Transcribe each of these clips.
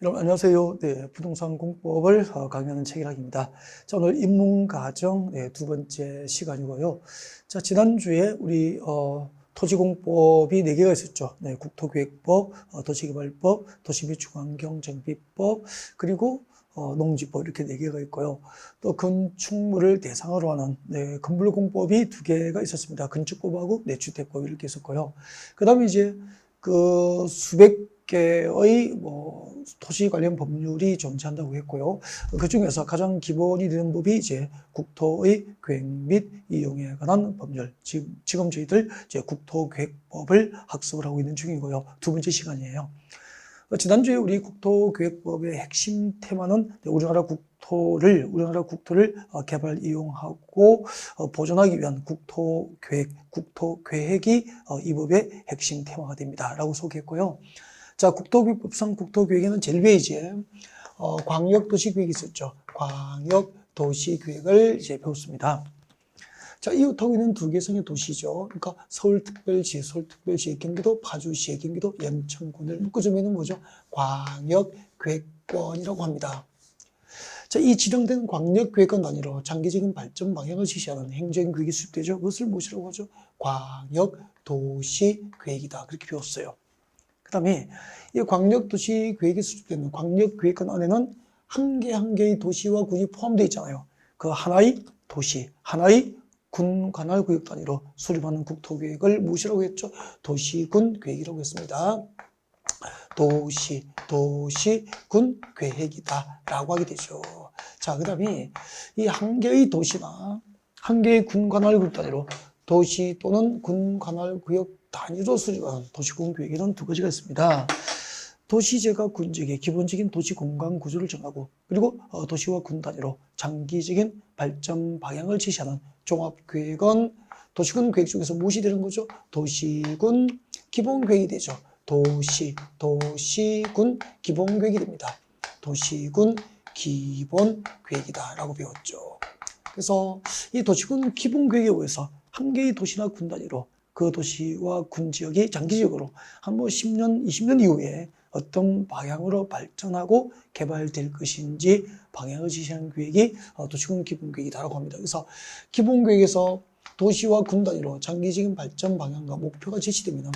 여러분 안녕하세요. 네, 부동산 공법을 강의하는 최기락입니다. 자, 오늘 입문과정 두 번째 시간이고요. 자, 지난주에 우리 토지공법이 4개가 있었죠. 네, 국토기획법, 도시개발법, 도시비축환경정비법, 그리고 농지법 이렇게 4개가 있고요. 또 건축물을 대상으로 하는 건물공법이 2개가 있었습니다. 건축법하고 내주택법 이렇게 있었고요. 그 다음에 이제 그 수백 개의 도시 관련 법률이 존재한다고 했고요. 그 중에서 가장 기본이 되는 법이 이제 국토의 계획 및 이용에 관한 법률. 지금 저희들 이제 국토계획법을 학습을 하고 있는 중이고요. 2번째 시간이에요. 지난주에 우리 국토계획법의 핵심 테마는 우리나라 국토를 개발 이용하고 보존하기 위한 국토계획이 이 법의 핵심 테마가 됩니다. 라고 소개했고요. 자, 국토계획법상 국토계획에는 제일 위에 이제 광역도시계획이 있었죠. 광역도시계획을 이제 배웠습니다. 자, 이웃하고 있는 2개성의 도시죠. 그러니까 서울특별시, 경기도 파주시, 경기도 연천군을 묶어주면 뭐죠? 광역계획권이라고 합니다. 자, 이 지정된 광역계획권 단위로 장기적인 발전 방향을 지시하는 행정계획이 수립되죠. 그것을 무엇이라고 하죠? 광역도시계획이다. 그렇게 배웠어요. 그 다음에 이 광역도시계획이 수립되는 광역계획권 안에는 한 개의 도시와 군이 포함되어 있잖아요. 그 하나의 도시, 하나의 군 관할 구역 단위로 수립하는 국토계획을 무엇이라고 했죠? 도시군 계획이라고 했습니다. 도시군 계획이다 라고 하게 되죠. 자, 그 다음에 이 한 개의 도시나 한 개의 군 관할 구역 단위로 도시 또는 군 관할 구역 단위로 수립하는 도시군 계획에는 2가지가 있습니다. 도시제가 군지역의 기본적인 도시 공간 구조를 정하고, 그리고 도시와 군 단위로 장기적인 발전 방향을 지시하는 종합계획은 도시군 계획 중에서 무엇이 되는 거죠? 도시군 기본계획이 되죠. 도시군 기본계획이 됩니다. 도시군 기본계획이다 라고 배웠죠. 그래서 이 도시군 기본계획에 의해서 한 개의 도시나 군 단위로 그 도시와 군 지역이 장기적으로 한 10년, 20년 이후에 어떤 방향으로 발전하고 개발될 것인지 방향을 지시하는 계획이 도시군 기본계획이다라고 합니다. 그래서 기본계획에서 도시와 군 단위로 장기적인 발전 방향과 목표가 제시되면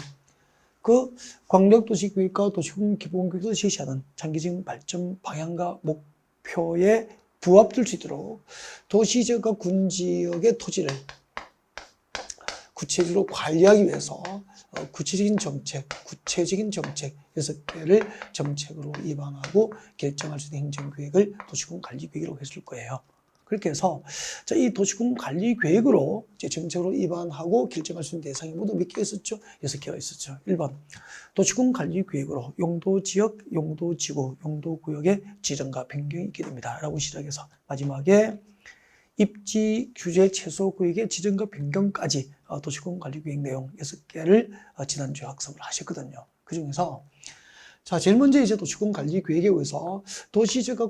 그 광역도시계획과 도시군 기본계획을 제시하는 장기적인 발전 방향과 목표에 부합될 수 있도록 도시지역과 군지역의 토지를 구체적으로 관리하기 위해서 구체적인 정책 6개를 정책으로 입안하고 결정할 수 있는 행정계획을 도시군 관리계획이라고 했을 거예요. 그렇게 해서 자, 이 도시군 관리계획으로 이제 정책으로 입안하고 결정할 수 있는 대상이 모두 몇 개가 있었죠? 6개가 있었죠. 1번 도시군 관리계획으로 용도지역, 용도지구, 용도구역의 지정과 변경이 있게 됩니다. 라고 시작해서 마지막에 입지 규제 최소 구역의 지정과 변경까지 도시군 관리계획 내용 6개를 지난주에 학습을 하셨거든요. 그 중에서 자, 제일 먼저 이제 도시군 관리계획에 의해서 도시지역과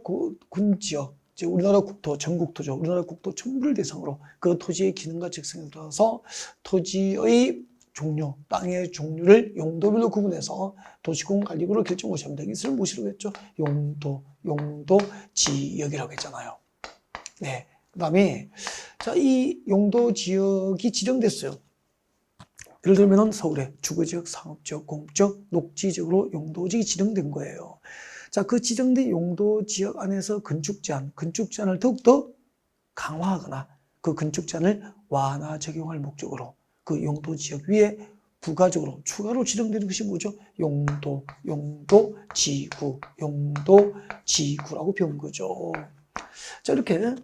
군지역, 이제 우리나라 국토, 전국토죠. 우리나라 국토 전부를 대상으로 그 토지의 기능과 특성에 따라서 토지의 종류, 땅의 종류를 용도별로 구분해서 도시군 관리구를 결정하셔야 합니다. 이것을 무엇이라고 했죠? 용도지역이라고 했잖아요. 네. 그 다음에, 자, 이 용도지역이 지정됐어요. 예를 들면 서울의 주거지역, 상업지역, 공업지역, 녹지지역으로 용도지역이 지정된 거예요. 자, 그 지정된 용도지역 안에서 건축제한을 더욱더 강화하거나 그 건축제한을 완화 적용할 목적으로 그 용도지역 위에 부가적으로 추가로 지정되는 것이 뭐죠? 용도지구라고 배운 거죠. 자, 이렇게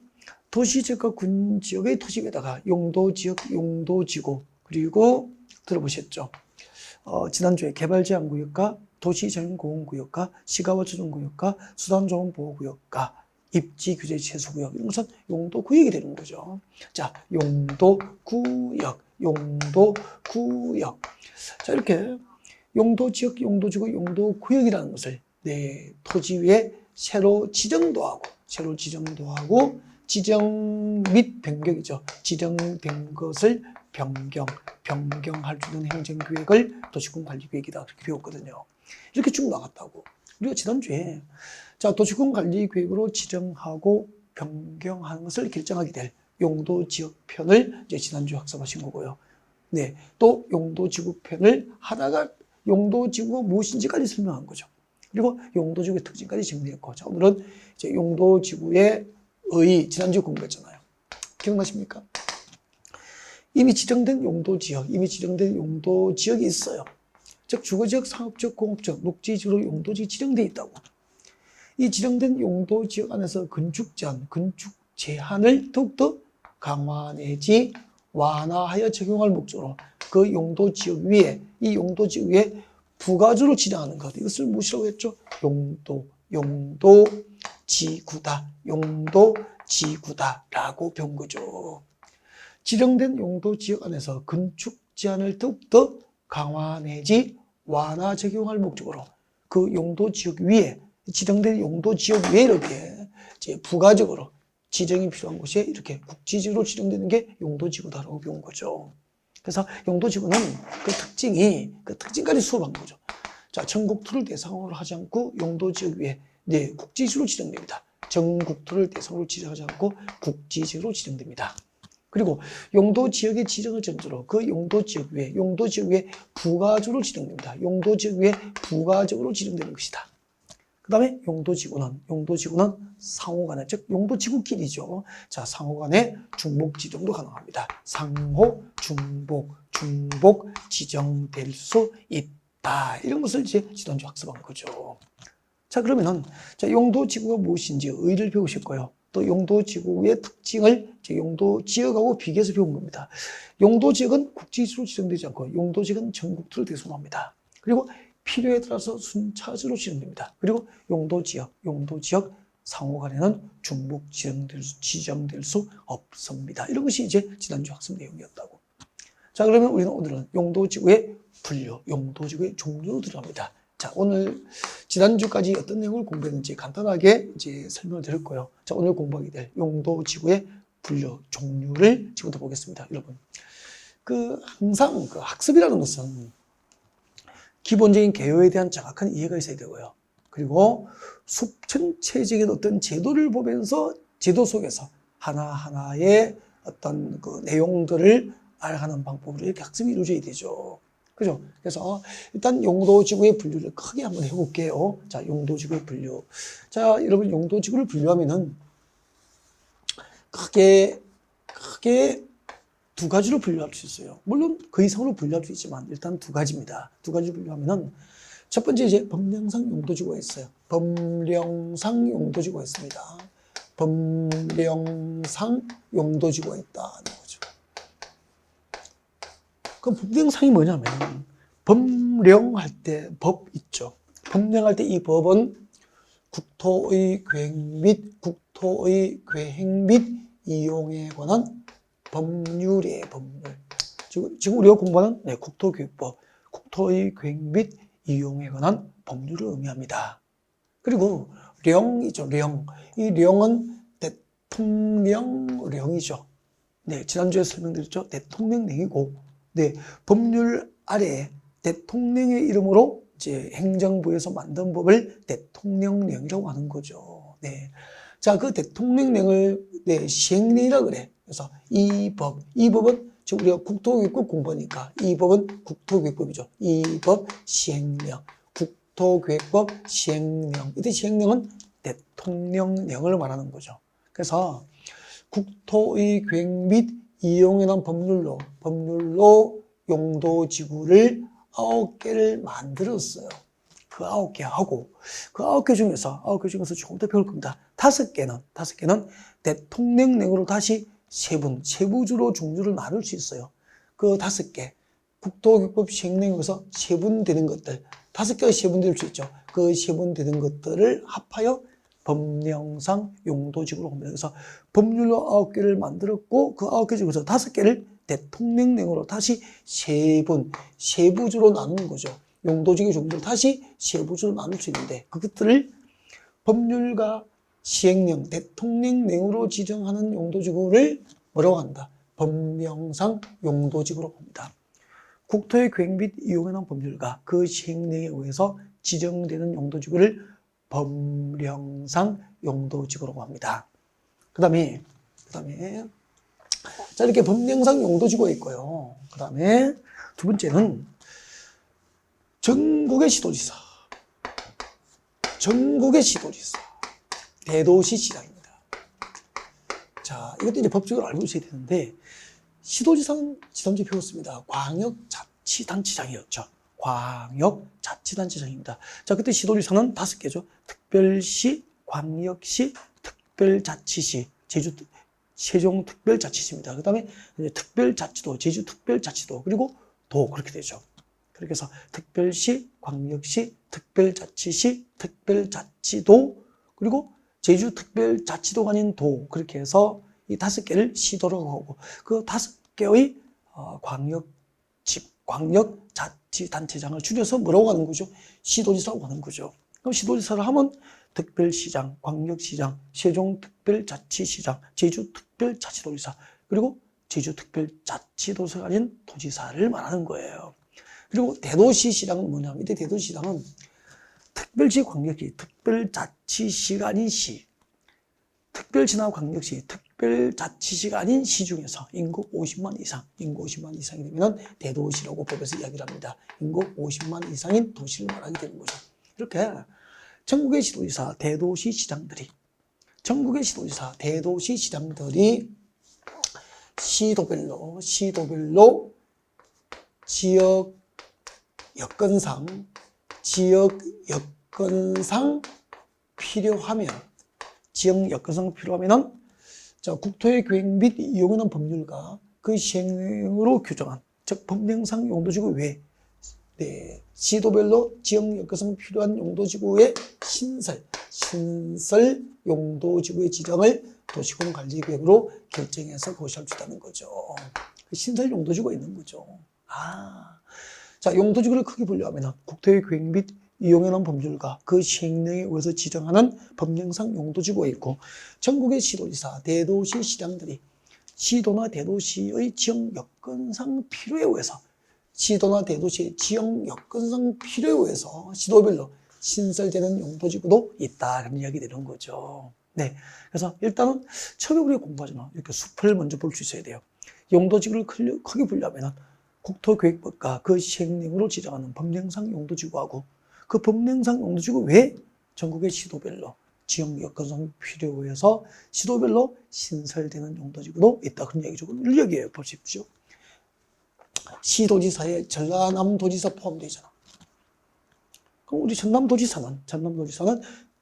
도시지역과 군지역의 토지 위에다가 용도지역, 용도지구, 그리고 들어보셨죠? 지난주에 개발제한구역과 도시자연공원구역과 시가와초정구역과 수단조원보호구역과 입지규제 최소구역, 이런 것은 용도구역이 되는 거죠. 자, 용도구역. 자, 이렇게 용도지역, 용도지구, 용도구역이라는 것을 토지 위에 새로 지정도 하고 지정 및 변경이죠. 지정된 것을 변경할 수 있는 행정계획을 도시군 관리계획이다. 그렇게 배웠거든요. 이렇게 쭉 나갔다고. 우리가 지난주에 자, 도시군 관리 계획으로 지정하고 변경하는 것을 결정하게 될 용도지역편을 이제 지난주에 학습하신 거고요. 네, 또 용도지구편을 하다가 용도지구가 무엇인지까지 설명한 거죠. 그리고 용도지구의 특징까지 정리했고, 자, 오늘은 이제 용도지구의 지난주에 공부했잖아요. 기억나십니까? 이미 지정된 용도지역이 있어요. 즉 주거지역, 상업지역, 공업지역, 녹지지로 용도지역이 지정되어 있다고. 이 지정된 용도지역 안에서 건축 제한을 더욱더 강화 내지 완화하여 적용할 목적으로 그 용도지역 위에, 이 용도지역 위에 부가적으로 지정하는 것, 이것을 무엇이라고 했죠? 용도지구다라고 배운 거죠. 지정된 용도지역 안에서 건축 제한을 더욱더 강화 내지 완화 적용할 목적으로 그 용도지역 위에, 지정된 용도지역 위에 이렇게 이제 부가적으로 지정이 필요한 곳에 이렇게 국지지로 지정되는 게 용도지구다라고 배운 거죠. 그래서 용도지구는 그 특징까지 수업한 거죠. 자, 전국토를 대상으로 하지 않고 용도지역 위에, 네, 국지지로 지정됩니다. 전국토를 대상으로 지정하지 않고 국지지로 지정됩니다. 그리고 용도지역의 지정을 전제로 그 용도지역 위에 부가적으로 지정됩니다. 용도지역 위에 부가적으로 지정되는 것이다. 그 다음에 용도지구는 상호간에, 즉 용도지구끼리죠. 자, 상호간에 중복 지정도 가능합니다. 상호, 중복 지정될 수 있다. 이런 것을 이제 지난주 학습한 거죠. 자, 그러면은 자, 용도지구가 무엇인지 의의를 배우실 거예요. 또 용도지구의 특징을 용도지역하고 비교해서 배운 겁니다. 용도지역은 국지지로 지정되지 않고 용도지역은 전국토를 대상으로 합니다. 그리고 필요에 따라서 순차적으로 지정됩니다. 그리고 용도지역 상호간에는 중복 지정될 수 없습니다. 이런 것이 이제 지난주 학습 내용이었다고. 자, 그러면 우리는 오늘은 용도지구의 분류, 용도지구의 종류로 들어갑니다. 자, 오늘 지난주까지 어떤 내용을 공부했는지 간단하게 이제 설명을 드릴 거예요. 자, 오늘 공부하게 될 용도지구의 분류, 종류를 지금부터 보겠습니다. 여러분, 항상 학습이라는 것은 기본적인 개요에 대한 정확한 이해가 있어야 되고요. 그리고 전체적인 어떤 제도를 보면서 제도 속에서 하나하나의 어떤 그 내용들을 알아가는 방법으로 이렇게 학습이 이루어져야 되죠. 그죠? 그래서 일단 용도지구의 분류를 크게 한번 해볼게요. 자, 용도지구의 분류. 자, 여러분, 용도지구를 분류하면은 크게 두 가지로 분류할 수 있어요. 물론 그 이상으로 분류할 수 있지만 일단 두 가지입니다. 두 가지로 분류하면은 첫 번째 이제 법령상 용도지구가 있어요. 법령상 용도지구가 있습니다. 법령상 용도지구가 있다는 거죠. 그럼 법령상이 뭐냐면 법령할 때 법 있죠. 법령할 때 이 법은 국토의 계획 및 이용에 관한 법률이에요. 법률. 지금 우리가 공부하는 국토교육법, 국토의 계획 및 이용에 관한 법률을 의미합니다. 그리고 령이죠. 이 령은 대통령령이죠. 네, 지난주에 설명드렸죠. 대통령령이고, 네, 법률 아래에 대통령의 이름으로 이제 행정부에서 만든 법을 대통령령이라고 하는 거죠. 네. 자, 그 대통령령을 시행령이라 그래. 그래서 이 법은 지금 우리가 국토교육법 공부하니까 이 법은 국토교육법이죠. 이 법 시행령, 국토교육법 시행령. 이때 시행령은 대통령령을 말하는 거죠. 그래서 국토의 계획 및 이용에 관한 법률로 용도지구를 9개를 만들었어요. 그 9개 하고, 그 9개 중에서 조금 더 배울 겁니다. 5개는 대통령령으로 다시 세부주로 종류를 나눌 수 있어요. 그 5개, 국토교육법 시행령에서 세분되는 것들, 5개가 세분될 수 있죠. 그 세분되는 것들을 합하여 법령상 용도지구로 합니다. 그래서 법률로 9개를 만들었고, 그 9개 중에서 5개를 대통령령으로 다시 세부주로 나누는 거죠. 용도지구 종류를 다시 세부주로 나눌 수 있는데, 그것들을 법률과 시행령, 대통령령으로 지정하는 용도지구를 뭐라고 한다? 법령상 용도지구로 합니다. 국토의 계획 및 이용에 관한 법률과 그 시행령에 의해서 지정되는 용도지구를 범령상 용도지구라고 합니다. 그 다음에 자, 이렇게 범령상 용도지구가 있고요. 그 다음에 두 번째는 전국의 시도지사, 대도시시장입니다. 자, 이것도 이제 법적으로 알고 있어야 되는데, 시도지사는 지난주에 배웠습니다. 광역자치단체장이었죠. 광역자치단체장입니다. 자, 그때 시도지사는 5개죠. 특별시, 광역시, 특별자치시, 세종특별자치시입니다. 그 다음에 특별자치도, 제주특별자치도, 그리고 도, 그렇게 되죠. 그렇게 해서 특별시, 광역시, 특별자치시, 특별자치도, 그리고 제주특별자치도가 아닌 도, 그렇게 해서 이 5개를 시도라고 하고, 그 5개의 광역자치단체장을 줄여서 뭐라고 하는 거죠? 시도지사라고 하는 거죠. 그럼 시도지사를 하면 특별시장, 광역시장, 세종특별자치시장, 제주특별자치도지사, 그리고 제주특별자치도서가 아닌 도지사를 말하는 거예요. 그리고 대도시시장은 뭐냐면, 이때 대도시시장은 특별시, 광역시, 특별자치시가 아닌 시, 특별시나 광역시, 특별자치시가 아닌 시 중에서 인구 50만 이상, 인구 50만 이상이 되면 대도시라고 법에서 이야기를 합니다. 인구 50만 이상인 도시를 말하게 되는 거죠. 이렇게 전국의 시도지사, 대도시시장들이 시도별로 지역 여건상 필요하면 자, 국토의 계획 및 이용하는 법률과 그 시행령으로 규정한, 즉 법령상 용도지구 외 시도별로 지역 여건상 필요한 용도지구의 신설 용도지구의 지정을 도시군관리계획으로 결정해서 고시할 수 있다는 거죠. 그 신설 용도지구가 있는 거죠. 자, 용도지구를 크게 분류하면 국토의 계획 및 이용해놓은 법률과 그 시행령에 의해서 지정하는 법령상 용도지구가 있고, 전국의 시도지사, 대도시시장들이 시도나 대도시의 지역 여건상 필요에 의해서 시도별로 신설되는 용도지구도 있다, 그런 이야기 되는 거죠. 네, 그래서 일단은 처음에 우리가 공부하잖아. 이렇게 숲을 먼저 볼 수 있어야 돼요. 용도지구를 크게 분류하면 국토계획법과 그 시행령으로 지정하는 법령상 용도지구하고, 그 법령상 용도지구 외에 전국의 시도별로 지역 여건상 필요에 의해서 시도별로 신설되는 용도지구도 있다, 그런 얘기죠. 여기에 보십시오. 시도지사에 전라남도지사 포함되잖아. 그럼 우리 전남도지사는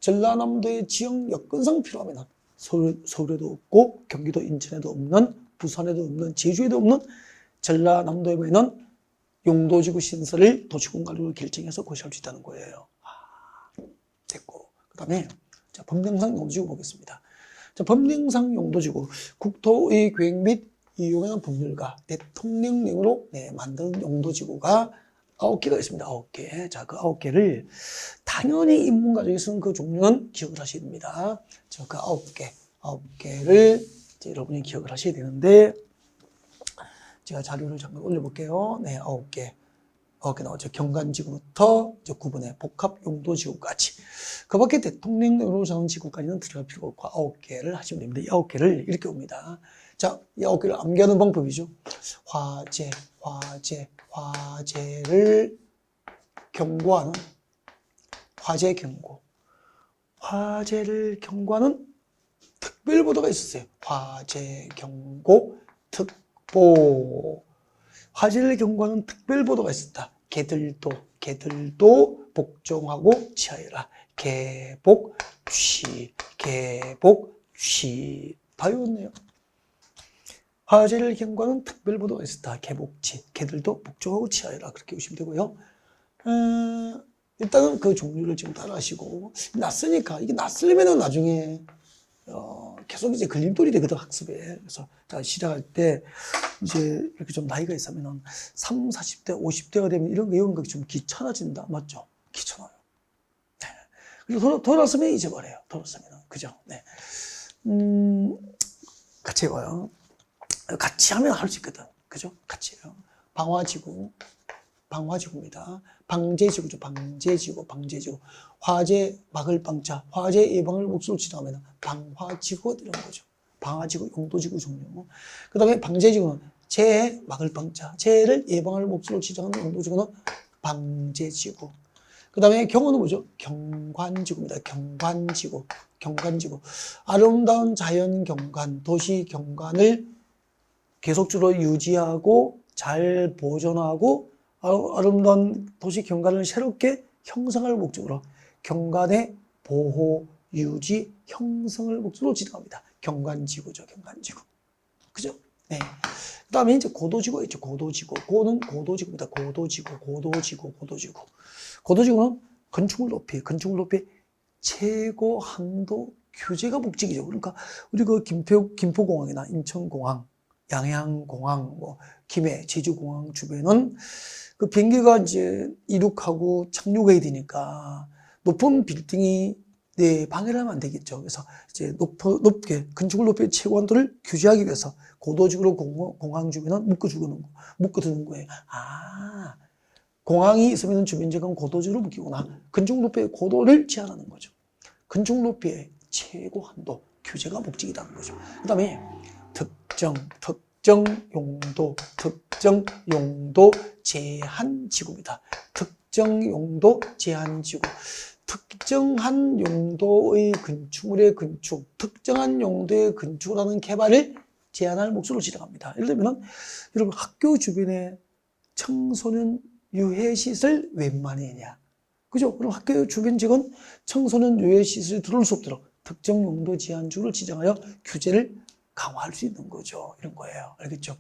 전라남도의 지역 여건상 필요하면 서울에도 없고 경기도 인천에도 없는, 부산에도 없는, 제주에도 없는 전라남도에 있는 용도지구 신설을 도시군관리로 결정해서 고시할 수 있다는 거예요. 됐고, 그 다음에 법령상 용도지구 보겠습니다. 자, 법령상 용도지구, 국토의 계획 및 이용하는 법률과 대통령령으로 만든 용도지구가 9개가 있습니다. 9개. 자, 그 9개를 당연히 인문과정에서는 그 종류는 기억을 하셔야 됩니다. 자, 그 9개를 여러분이 기억을 하셔야 되는데, 제가 자료를 잠깐 올려볼게요. 네, 9개 나오죠. 경관지구부터 구분해 복합용도지구까지. 그 밖에 대통령령으로 정한 지구까지는 들어갈 필요가 없고 9개를 하시면 됩니다. 이 9개를 이렇게 옵니다. 자, 이 9개를 암기하는 방법이죠. 화재를 경고하는 화재를 경고하는 특별보도가 있었어요. 화재 경고 특보. 화재를 경고하는 특별보도가 있었다. 개들도 복종하고 취하여라. 개복취. 다 외웠네요. 화재를 경고하는 특별보도가 있었다. 개복취. 개들도 복종하고 취하여라. 그렇게 보시면 되고요. 일단은 그 종류를 지금 따라 하시고, 낯으니까, 이게 낯설면은 나중에, 계속 이제 걸림돌이 되거든, 학습에. 그래서 시작할 때, 이제 이렇게 좀 나이가 있으면은 30, 40대, 50대가 되면 이런 거 외우는 거 좀 귀찮아진다. 맞죠? 귀찮아요. 네. 그리고 돌아서면 잊어버려요. 돌아서면은. 그죠? 네. 같이 해봐요. 같이 하면 할 수 있거든. 그죠? 같이 해요. 방화지구, 방화지구입니다. 방제지구죠. 방제지구. 화재 막을 방자, 화재 예방을 목적으로 지정하면 방화지구가 되는 거죠. 방화지구, 용도지구 종류. 그 다음에 방제지구는 재해 막을 방자, 재해를 예방할 목적으로 지정하는 용도지구는 방제지구. 그 다음에 경우는 뭐죠? 경관지구입니다. 경관지구. 아름다운 자연 경관, 도시 경관을 계속적으로 유지하고 잘 보존하고 아름다운 도시 경관을 새롭게 형성할 목적으로 경관의 보호, 유지, 형성을 목적으로 지정합니다. 경관지구죠. 그죠? 네. 그 다음에 이제 고도지구가 있죠. 고는 고도지구입니다. 고도지구는 건축물 높이 최고 한도 규제가 목적이죠. 그러니까 우리 그 김포공항이나 인천공항, 양양공항, 김해, 제주공항 주변은 그 비행기가 이제 이륙하고 착륙해야 되니까 높은 빌딩이 방해를 하면 안 되겠죠. 그래서 이제 높게 건축물 높이 최고 한도를 규제하기 위해서 고도지구로 공항 주변은 묶어두는 거예요. 공항이 있으면 주변지역은 고도지구로 묶이구나. 건축물 높이의 고도를 제한하는 거죠. 건축물 높이의 최고 한도 규제가 목적이라는 거죠. 그 다음에 특정 용도 제한지구입니다. 특정한 용도의 건축물의 특정한 용도의 건축을 하는 개발을 제한할 목적으로 지정합니다. 예를 들면 여러분 학교 주변에 청소년 유해시설 웬만이냐, 그죠? 그럼 학교 주변 지역은 청소년 유해시설이 들어올 수 없도록 특정 용도 제한주를 지정하여 규제를 강화할 수 있는 거죠. 이런 거예요. 알겠죠?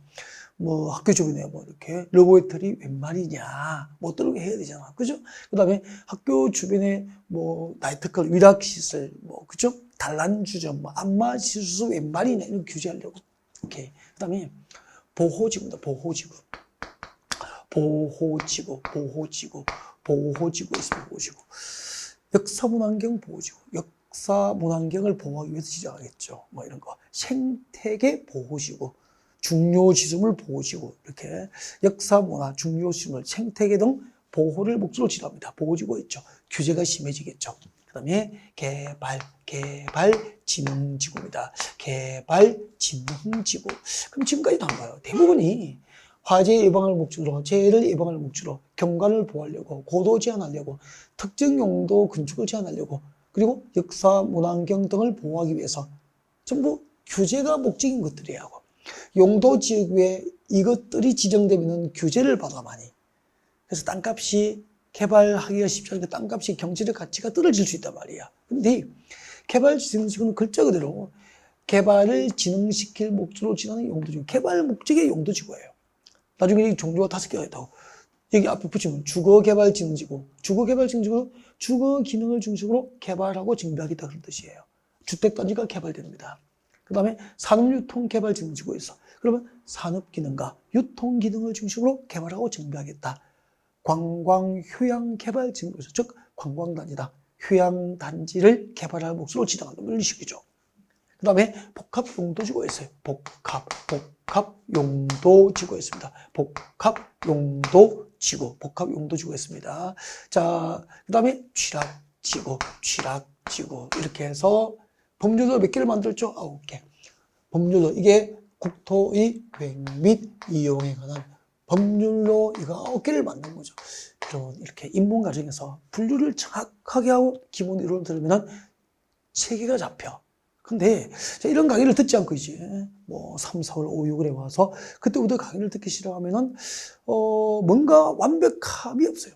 학교 주변에 이렇게 러브웨터리 웬만이냐, 못 들어오게 해야 되잖아. 그죠? 그 다음에 학교 주변에 나이트클럽, 위락시설, 그죠? 단란주점, 안마시설 웬만이냐, 이런 규제하려고. 오케이. 그 다음에 보호지구입니다. 보호지구 있습니다. 보호지구. 역사문환경 보호지구. 역사문환경을 보호하기 위해서 지정하겠죠. 이런 거. 생태계 보호지구. 중요지점을 보호지구. 이렇게 역사문화, 중요지점을 생태계 등 보호를 목적으로 지정합니다. 보호지구가 있죠. 규제가 심해지겠죠. 그 다음에 개발진흥지구입니다. 개발진흥지구. 그럼 지금까지 나온 거예요. 대부분이 화재 예방을 목적으로, 재해를 예방할 목적으로, 경관을 보호하려고, 고도 제한하려고, 특정 용도 건축을 제한하려고, 그리고 역사, 문화환경 등을 보호하기 위해서 전부 규제가 목적인 것들이에요. 용도 지역에 이것들이 지정되면 규제를 받아 많이. 그래서 땅값이 개발하기가 쉽지 않으니까 땅값이 경제적 가치가 떨어질 수 있단 말이야. 근데 개발진흥지구는 글자 그대로 개발을 진흥시킬 목적으로 지정하는 용도지구, 개발 목적의 용도지구예요. 나중에 종류가 5개가 있다고. 여기 앞에 붙이면 주거개발진흥지구. 주거개발진흥지구는 주거 기능을 중심으로 개발하고 정비하겠다 그런 뜻이에요. 주택단지가 개발됩니다. 그 다음에 산업유통개발진흥지구가 있어. 그러면 산업기능과 유통기능을 중심으로 개발하고 정비하겠다. 관광휴양개발진흥지구, 즉 관광단지다. 휴양단지를 개발할 목적으로 지정한다. 이런 식이죠. 그 다음에 복합용도지구가 있어요. 복합용도지구가 있습니다. 복합용도지구가 있습니다. 자, 그 다음에 취락지구. 이렇게 해서 법률도 몇 개를 만들었죠? 9개. 법률도, 이게 국토의 계획 및 이용에 관한 법률로 이거 9개를 만든 거죠. 이렇게 입문 과정에서 분류를 정확하게 하고 기본 이론을 들으면 체계가 잡혀. 근데 이런 강의를 듣지 않고 이제 3, 4월, 5, 6월에 와서 그때부터 강의를 듣기 시작하면은 뭔가 완벽함이 없어요.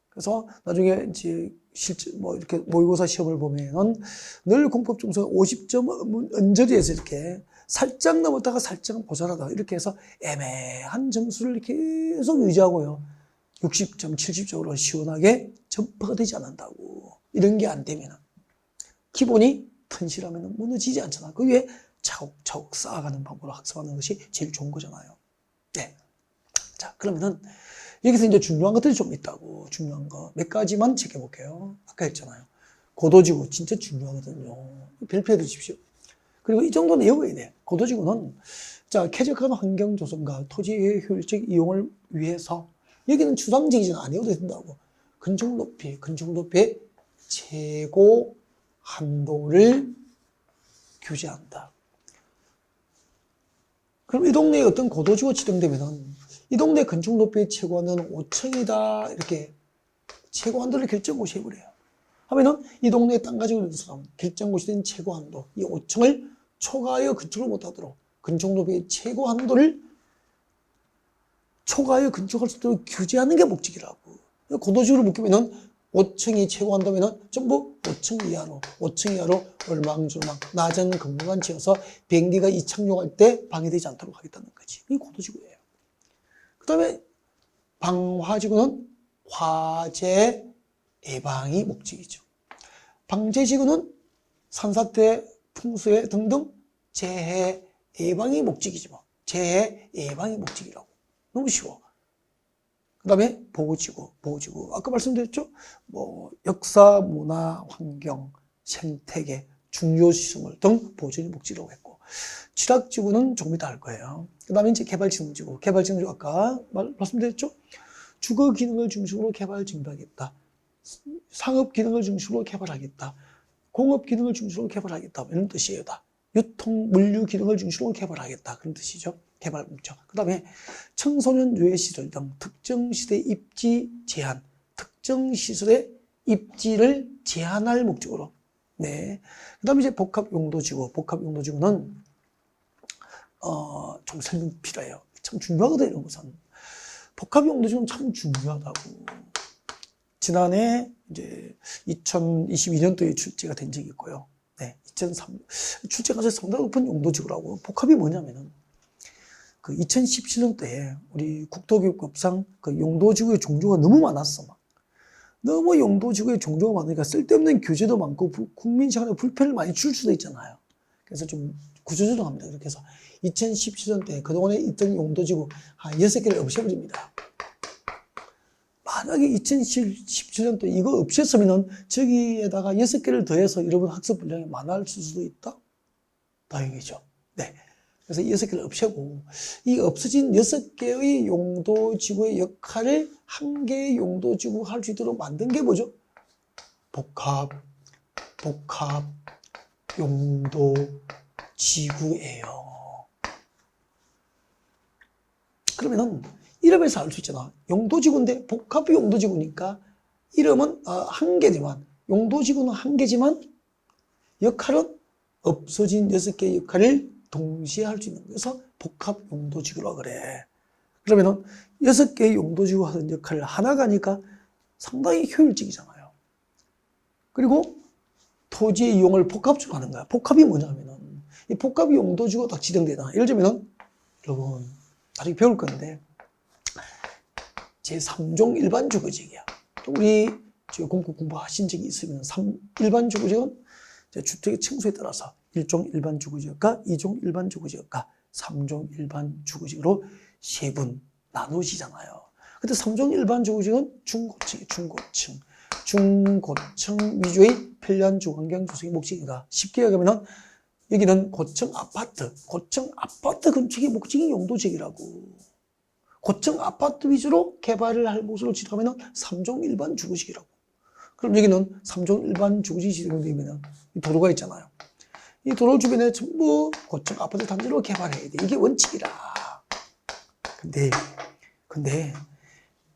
그래서 나중에 이제 실제 이렇게 모의고사 시험을 보면은 늘 공법 점수가 50점 언저리에서 이렇게 살짝 넘었다가 살짝 모자라다 이렇게 해서 애매한 점수를 계속 유지하고요. 60점, 70점으로 시원하게 점프가 되지 않는다고. 이런 게 안 되면은 기본이 튼실하면 무너지지 않잖아. 그 위에 차곡차곡 쌓아가는 방법으로 학습하는 것이 제일 좋은 거잖아요. 네. 자, 그러면은 여기서 이제 중요한 것들이 좀 있다고. 중요한 거 몇 가지만 체크해볼게요. 아까 했잖아요. 고도지구 진짜 중요하거든요. 별표해 두십시오. 그리고 이 정도는 외워야 돼. 고도지구는 자, 쾌적한 환경 조성과 토지의 효율적 이용을 위해서 여기는 추상적이지는 아니어도 된다고. 건축높이의 최고 한도를 규제한다. 그럼 이 동네에 어떤 고도지구가 지정되면은 이 동네 건축높이의 최고 한도는 5층이다 이렇게 최고 한도를 결정고시 해버려요. 하면은 이 동네에 땅 가지고 있는 사람 결정고시 된 최고 한도 이 5층을 초과하여 건축을 못하도록 건축높이의 최고 한도를 초과하여 건축할 수 있도록 규제하는 게 목적이라고. 고도지구를 묶으면은 5층이 최고 한다면은 전부 5층 이하로 얼망졸망 낮은 건물만 지어서 비행기가 이착륙할 때 방해되지 않도록 하겠다는 거지. 이게 고도지구예요. 그 다음에 방화지구는 화재 예방이 목적이죠. 방재지구는 산사태, 풍수해 등등 재해 예방이 목적이지 뭐. 재해 예방이 목적이라고. 너무 쉬워. 그 다음에 보호지구. 아까 말씀드렸죠? 뭐, 역사, 문화, 환경, 생태계, 중요시설 등 보존이 목적이라고 했고. 취락지구는 조금 이따 할 거예요. 그 다음에 이제 개발진흥지구. 개발진흥지구 아까 말씀드렸죠? 주거 기능을 중심으로 개발 증대하겠다. 상업 기능을 중심으로 개발하겠다. 공업 기능을 중심으로 개발하겠다. 이런 뜻이에요. 다. 유통, 물류 기능을 중심으로 개발하겠다. 그런 뜻이죠. 개발 목적. 그 다음에 청소년 유해시설 등 특정 시대 입지 제한, 특정 시설의 입지를 제한할 목적으로. 네. 그 다음에 이제 복합용도지구. 복합용도지구는, 좀 설명 필요해요. 참 중요하거든요, 이런 것은. 복합용도지구는 참 중요하다고. 지난해 이제 2022년도에 출제가 된 적이 있고요. 네. 2003, 출제가 상당히 높은 용도지구라고. 복합이 뭐냐면은, 그 2017년도에 우리 국토교육법상 그 용도지구의 종류가 너무 많았어. 막. 너무 용도지구의 종류가 많으니까 쓸데없는 규제도 많고 국민 생활에 불편을 많이 줄 수도 있잖아요. 그래서 좀 구조조정합니다. 그렇게 해서 2017년도에 그동안에 있던 용도지구 한 6개를 없애버립니다. 만약에 2017년도에 이거 없앴으면은 저기에다가 6개를 더해서 여러분 학습 분량이 많아질 수도 있다? 다행이죠. 네. 그래서 이 6개를 없애고 이 없어진 6개의 용도지구의 역할을 한 개의 용도지구 할 수 있도록 만든 게 뭐죠? 복합 용도지구예요. 그러면은 이름에서 알 수 있잖아. 용도지구인데 복합 용도지구니까 이름은 한 개지만 용도지구는 한 개지만 역할은 없어진 6개의 역할을 동시에 할 수 있는 거여서 복합 용도지구라 그래. 그러면은 6개의 용도지구 하는 역할을 하나가 하니까 상당히 효율적이잖아요. 그리고 토지의 이용을 복합적으로 하는 거야. 복합이 뭐냐면은 이 복합 용도지구가 딱 지정되다. 예를 들면은 여러분 나중에 배울 건데 제3종 일반주거지역이야. 우리 공부하신 적이 있으면 일반주거지역은 주택의 층수에 따라서 1종 일반주거지역과 2종 일반주거지역과 3종 일반주거지역으로 세 분 나누시잖아요. 근데 3종 일반주거지역은 중고층 위주의 편리한 주거환경 조성이 목적이다. 쉽게 얘기하면 여기는 고층 아파트 건축이 목적이 용도지역이라고. 고층 아파트 위주로 개발을 할 곳으로 지정하면 3종 일반주거지역이라고. 그럼 여기는 3종 일반주거지역이 지정되면 도로가 있잖아요. 이 도로 주변에 전부 고층 아파트 단지로 개발해야 돼. 이게 원칙이라. 근데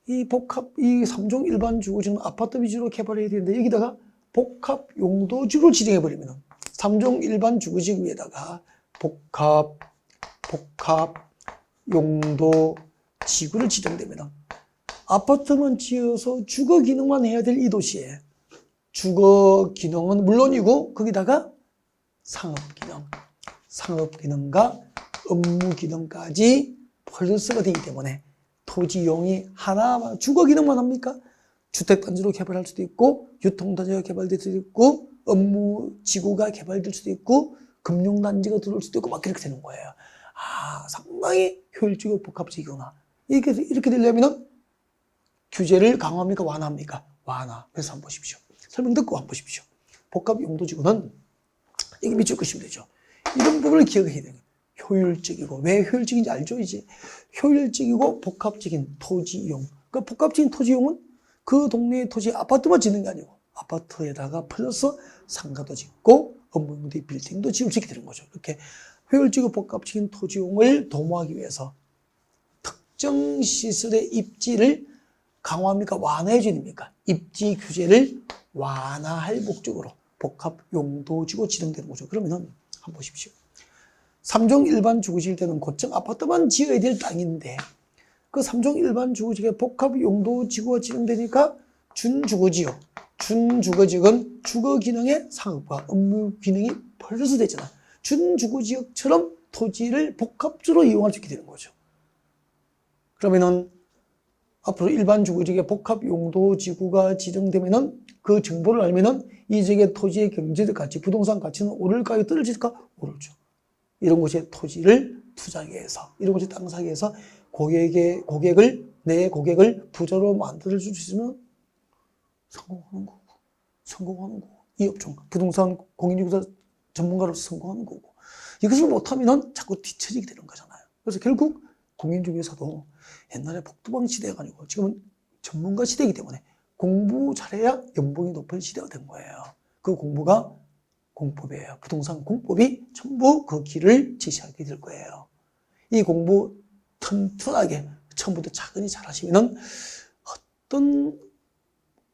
이 3종 일반 주거지는 아파트 위주로 개발해야 되는데 여기다가 복합 용도지로 지정해버리면 3종 일반 주거지 위에다가 복합 용도 지구를 지정되면 아파트만 지어서 주거 기능만 해야 될 이 도시에 주거 기능은 물론이고 거기다가 상업 기능과 업무 기능까지 펄스가 되기 때문에 토지 이용이 하나만 주거 기능만 합니까? 주택단지로 개발할 수도 있고 유통단지가 개발될 수도 있고 업무 지구가 개발될 수도 있고 금융단지가 들어올 수도 있고 막 이렇게 되는 거예요. 상당히 효율적이고 복합적이구나. 이렇게 되려면 규제를 강화합니까? 완화합니까? 완화. 그래서 한번 보십시오. 설명 듣고 한번 보십시오. 복합용도지구는 여기 밑줄 끄시면 되죠. 이런 부분을 기억해야 돼요. 효율적이고 왜 효율적인지 알죠? 이제 효율적이고 복합적인 토지 이용, 그 복합적인 토지용은 그 동네의 토지 아파트만 짓는 게 아니고 아파트에다가 플러스 상가도 짓고 업무용지 빌딩도 짓게 되는 거죠. 이렇게 효율적이고 복합적인 토지용을 도모하기 위해서 특정 시설의 입지를 강화합니까? 완화해 주니까 입지 규제를 완화할 목적으로 복합 용도지구 지정되는 거죠. 그러면은 한번 보십시오. 3종 일반 주거지일 때는 고층 아파트만 지어야 될 땅인데 그 3종 일반 주거지가 복합 용도지구가 지정되니까 준주거지역. 준주거지역은 주거 기능의 상업과 업무 기능이 플러스 되잖아. 준주거지역처럼 토지를 복합적으로 이용할 수 있게 되는 거죠. 그러면은 앞으로 일반 주거지역의 복합 용도지구가 지정되면은 그 정보를 알면은 이 지역의 토지의 경제적 가치, 부동산 가치는 오를까요? 떨어질까? 오르죠. 이런 곳에 토지를 투자하기 위해서, 이런 곳에 땅 사기 위해서 내 고객을 부자로 만들어줄 수 있으면 성공하는 거고. 이 업종, 부동산 공인중개사 전문가로서 성공하는 거고. 이것을 못하면 자꾸 뒤처지게 되는 거잖아요. 그래서 결국 공인중개사도 옛날에 복도방 시대가 아니고 지금은 전문가 시대이기 때문에 공부 잘해야 연봉이 높은 시대가 된 거예요. 그 공부가 공법이에요. 부동산 공법이 전부 그 길을 제시하게 될 거예요. 이 공부 튼튼하게 처음부터 차근히 잘 하시면은 어떤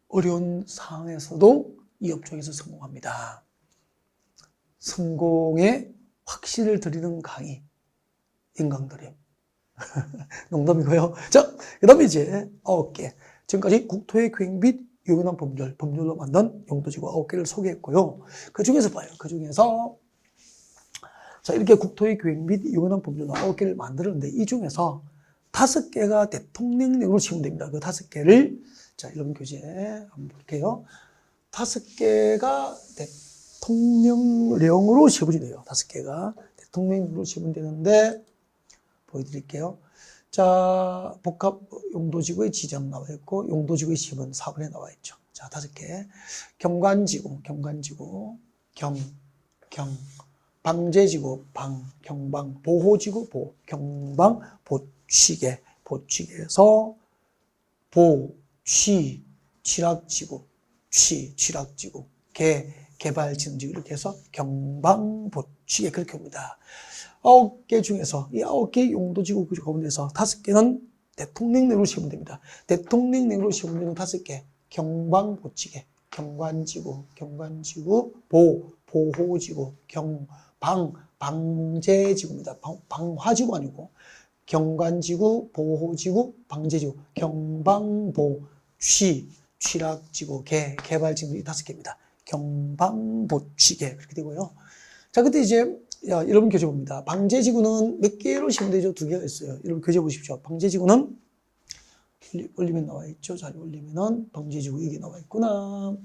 어려운 상황에서도 이 업종에서 성공합니다. 성공의 확신을 드리는 강의, 인강드림. 농담이고요. 자, 그 다음에 이제 9개. 지금까지 국토의 계획 및 유연한 법률로 만든 용도지구 9개를 소개했고요. 그 중에서 봐요. 그 중에서 자, 이렇게 국토의 계획 및 유연한 법률로 9개를 만들었는데 이 중에서 5개가 대통령령으로 시행됩니다. 그 5개를 자, 이런 교재 한번 볼게요. 5개가 대통령령으로 시행이 돼요. 5개가 대통령령으로 시행되는데 보여드릴게요. 자, 복합 용도지구의 지정 나와 있고, 용도지구의 시행은 4번에 나와 있죠. 자, 5개. 경관지구, 방제지구, 경방, 보호지구, 경방, 보취계에서 취락지구, 개발지능지구 이렇게 해서 경방, 보취계 그렇게 봅니다. 9개 중에서 이 9개 용도지구 가운데서 5개는 대통령령으로 시행이 됩니다. 대통령령으로 시행되는 5개 경방보치계, 경관지구, 보호지구, 방제지구입니다. 방화지구 아니고 경관지구, 보호지구, 방제지구, 경방보, 취락지구, 개발지구 이 5개입니다. 경방보치계 그렇게 되고요. 자, 그때 이제 여러분 교재 봅니다. 방제지구는 몇 개로 시행되죠? 2개가 있어요. 여러분 교재 보십시오. 방제지구는 올리면 나와 있죠. 자리 올리면은 방제지구 이게 나와 있구나.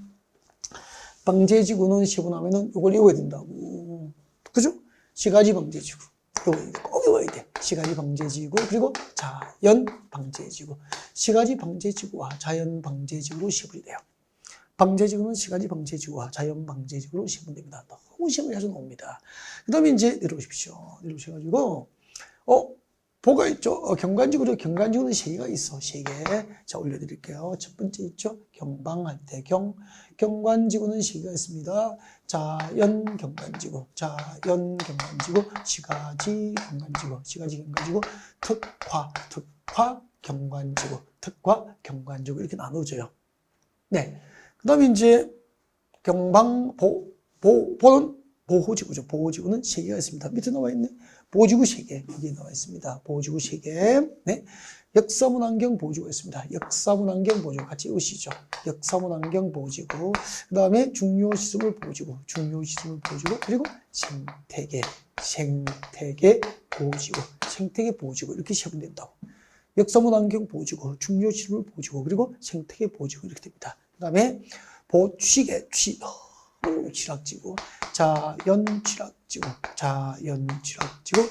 방제지구는 시고 나면은 이걸 외워야 된다고. 그죠? 시가지 방제지구. 꼭 외워야 돼. 시가지 방제지구 그리고 자연 방제지구. 시가지 방제지구와 자연 방제지구로 시분이 돼요. 방제지구는 시가지 방제지구와 자연 방제지구로 시분됩니다. 너무 시험을 자주 나옵니다. 그 다음에 이제 내려오십시오. 내려오셔가지고, 뭐가 있죠? 경관지구죠. 경관지구는 3개가 있어. 3개. 자, 올려드릴게요. 첫 번째 있죠? 경방할 때 경관지구는 3개가 있습니다. 자연 경관지구, 시가지 경관지구, 특화 경관지구 이렇게 나눠져요. 네. 그 다음에 이제 보는 보호지구죠. 보호지구는 3개가 있습니다. 밑에 나와 있네. 보호지구 3개. 여기 나와 있습니다. 보호지구 3개. 네. 역사문환경 보호지구가 있습니다. 역사문환경 보호지구 같이 오시죠. 역사문환경 보호지구. 그 다음에 중요시설물 보호지구. 그리고 생태계 보호지구. 이렇게 시험이 된다고. 역사문환경 보호지구, 중요시설물 보호지구, 그리고 생태계 보호지구 이렇게 됩니다. 그 다음에 보취계, 취락지구, 자연 취락지구,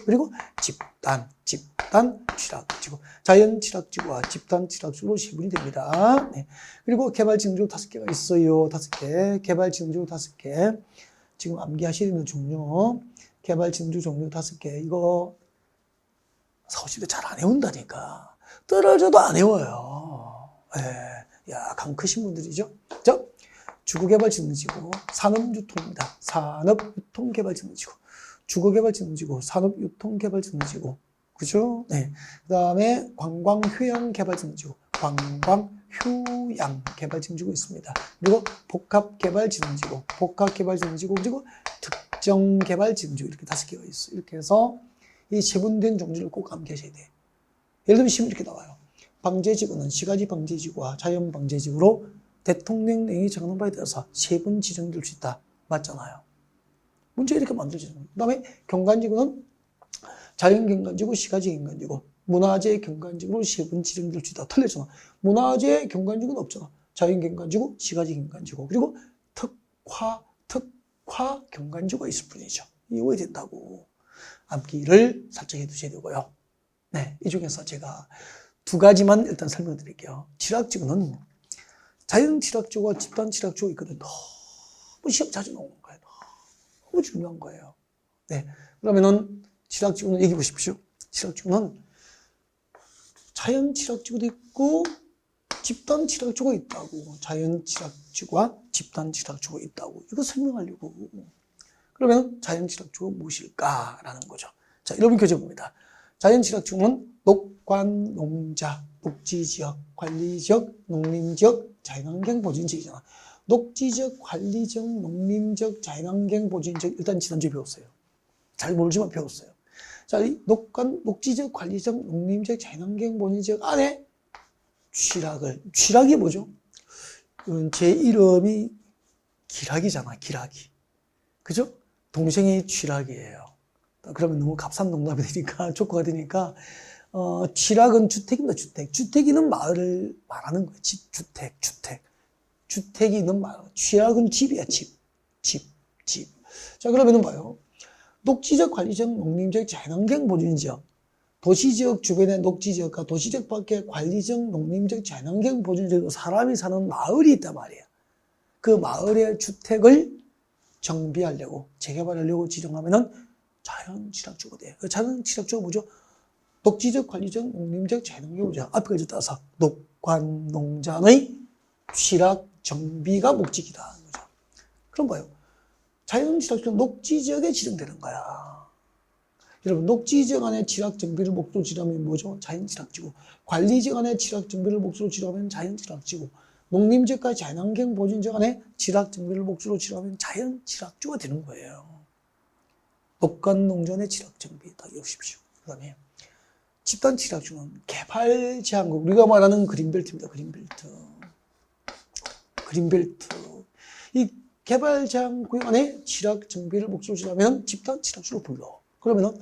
그리고 집단 취락지구. 자연 취락지구와 집단 취락지구로 시분이 됩니다. 네. 그리고 개발지능지구 5개가 있어요. 5개. 개발지능지구 5개. 지금 암기하시는 종류. 개발지능지구 종류 5개. 이거 사오실 때 잘 안 외운다니까. 떨어져도 안 외워요. 야, 강 크신 분들이죠. 자, 주거개발진흥지구, 산업유통입니다. 산업유통개발진흥지구, 주거개발진흥지구, 산업유통개발진흥지구, 그죠? 네. 그 다음에 관광휴양개발진흥지구, 관광휴양개발진흥지구 있습니다. 그리고 복합개발진흥지구, 복합개발진흥지구, 그리고 특정개발진흥지구 이렇게 5개가 있어요. 이렇게 해서 이 세분된 종류를 꼭 암기하셔야 돼요. 예를 들면 시험 이렇게 나와요. 방제지구는 시가지 방제지구와 자연 방제지구로 대통령령이 정하는 바에 따라서 세분 지정될 수 있다. 맞잖아요. 문제 이렇게 만들어지는 거예요. 그 다음에 경관지구는 자연경관지구, 시가지 경관지구, 문화재 경관지구로 세분 지정될 수 있다. 틀렸잖아. 문화재 경관지구는 없잖아. 자연경관지구, 시가지 경관지구, 그리고 특화 경관지구가 있을 뿐이죠. 이거야 된다고. 암기를 살짝 해두셔야 되고요. 네, 이 중에서 제가 2가지만 일단 설명드릴게요. 지락지구는 자연지락지구와 집단지락지구가 있거든요. 너무 시험 자주 나오는 거예요. 너무 중요한 거예요. 네, 그러면은 지락지구는 얘기해 보십시오. 지락지구는 자연지락지구도 있고 집단지락지구가 있다고. 자연지락지구와 집단지락지구가 있다고. 이거 설명하려고. 그러면 자연지락지구가 무엇일까라는 거죠. 자, 여러분 교재 봅니다. 자연지락지구는 녹관, 농자, 녹지지역, 관리지역, 농림지역, 자연환경 보존지역이잖아. 녹지지역, 관리지역, 농림지역, 자연환경 보존지역 일단 지난주에 배웠어요. 잘 모르지만 배웠어요. 자, 이 녹관, 녹지지역, 관리지역, 농림지역, 자연환경 보존지역 안에 취락이 뭐죠? 제 이름이 기락이잖아, 기락이. 그죠? 동생이 취락이에요. 그러면 너무 값싼 농담이 되니까, 조커가 되니까, 취락은 주택입니다, 주택. 주택이 있는 마을을 말하는 거예요. 주택. 주택이 있는 마을. 취락은 집이야, 집. 자, 그러면은 봐요. 녹지적, 관리적, 농림적, 자연환경 보존지역. 도시지역 주변의 녹지지역과 도시지역 밖에 관리적, 농림적, 자연환경 보존지역으로 사람이 사는 마을이 있단 말이에요. 그 마을의 주택을 정비하려고, 재개발하려고 지정하면은 자연취락지구가 돼요. 자연취락지구가 뭐죠? 녹지적, 관리적, 농림적, 자연환경 보존. 앞에까지 따라서 녹관, 농장의 취락, 정비가 목적이다. 거죠. 그럼 봐요. 자연취락지구는 녹지지역에 지정되는 거야. 여러분, 녹지지역 안에 취락, 정비를 목적으로 지정하면 뭐죠? 자연취락지구. 관리지역 안에 취락, 정비를 목적으로 지정하면 자연취락지구. 농림지역과 자연환경 보존지역 안에 취락, 정비를 목적으로 지정하면 자연취락지구가 되는 거예요. 녹관 농전의 취락, 정비 딱 외우십시오. 그 다음에 집단 취락지구는 개발 제한국, 우리가 말하는 그린벨트입니다. 그린벨트. 이 개발 제한구역 안에 취락, 정비를 목적으로 지정하면 집단 취락지구로 불러. 그러면은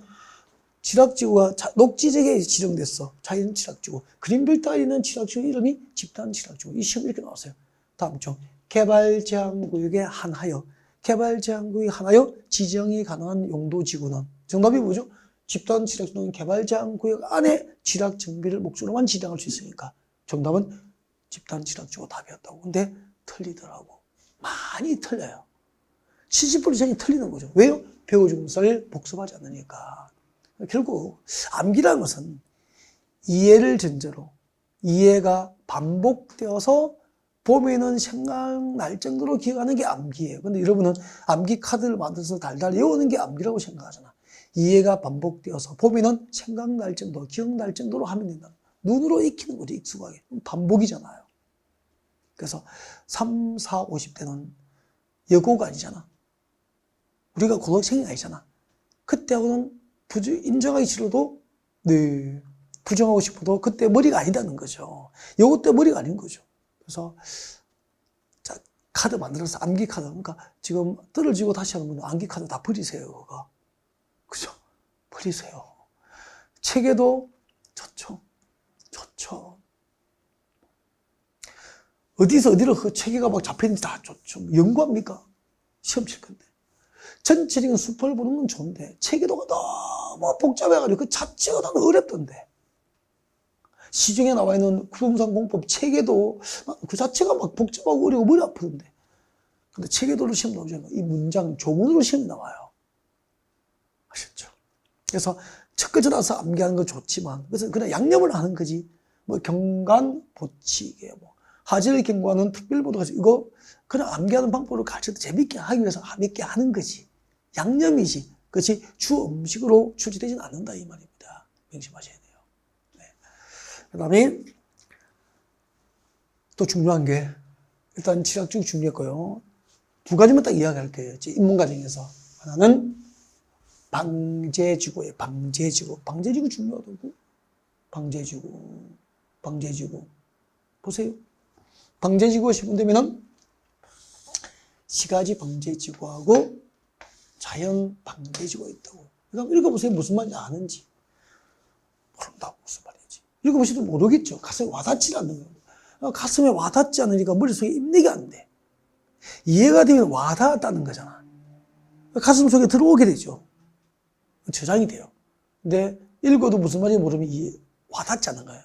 취락지구가 녹지지역에 지정됐어. 자연 취락지구. 그린벨트 안에 있는 취락지구 이름이 집단 취락지구. 이 시험 이렇게 나왔어요. 다음 중 개발 제한구역에 한하여 지정이 가능한 용도지구는 정답이 뭐죠? 집단 취락지구는 개발 제한구역 안에 취락 정비를 목적으로만 지정할 수 있으니까 정답은 집단 취락지구 답이었다고. 근데 틀리더라고. 많이 틀려요. 70% 이상이 틀리는 거죠. 왜요? 배워준 것을 복습하지 않으니까. 결국 암기라는 것은 이해를 전제로 이해가 반복되어서 보면은 생각날 정도로 기억하는 게 암기예요. 근데 여러분은 암기 카드를 만들어서 달달 외우는 게 암기라고 생각하잖아. 이해가 반복되어서 보면은 생각날 정도, 기억날 정도로 하면 된다. 눈으로 익히는 거죠, 익숙하게. 반복이잖아요. 그래서 3, 4, 50대는 여고가 아니잖아. 우리가 고등학생이 아니잖아. 그때하고는 인정하기 싫어도, 네, 부정하고 싶어도 그때 머리가 아니다는 거죠. 여고 때 머리가 아닌 거죠. 그래서, 자, 카드 만들어서 암기 카드. 그러니까 지금 떨어지고 다시 하는 분은 암기 카드 다 버리세요, 그거. 그죠? 버리세요. 책에도 좋죠. 어디서 어디로 그 체계가 막 잡혀있는지 다 좋죠. 연구합니까? 시험 칠 건데. 전체적인 수법을 보는 건 좋은데, 체계도가 너무 복잡해가지고 그 자체가 너무 어렵던데. 시중에 나와 있는 부동산 공법 체계도 그 자체가 막 복잡하고 어려워 머리 아프던데. 근데 체계도로 시험 나오잖아요. 이 문장 조문으로 시험이 나와요. 아셨죠? 그래서 첫 글자 나서 암기하는 건 좋지만, 그래서 그냥 양념을 하는 거지. 뭐 경관 보치개, 뭐 하지를 경고하는 특별보도 가지고 이거 그냥 암기하는 방법으로 가르쳐도 재밌게 하기 위해서 재밌게 하는 거지. 양념이지. 그것이 주 음식으로 출제되지는 않는다 이 말입니다. 명심하셔야 돼요. 네. 그다음에 또 중요한 게 일단 칠학쭉 준비했고요. 두 가지만 딱 이야기할 거예요. 인문과정에서 하나는 방제지구예요. 방제지구. 방제지구 중요하다고. 방제지구. 보세요. 방제지구가 시분되면은 시가지 방제지구하고 자연 방제지구가 있다고. 그러니까 읽어보세요. 무슨 말인지 아는지. 모른다고 무슨 말인지. 읽어보셔도 모르겠죠. 가슴에 와닿지 않는 거예요. 가슴에 와닿지 않으니까 머릿속에 입력이 안 돼. 이해가 되면 와닿았다는 거잖아. 가슴 속에 들어오게 되죠. 저장이 돼요. 근데 읽어도 무슨 말인지 모르면 와닿지 않는 거예요.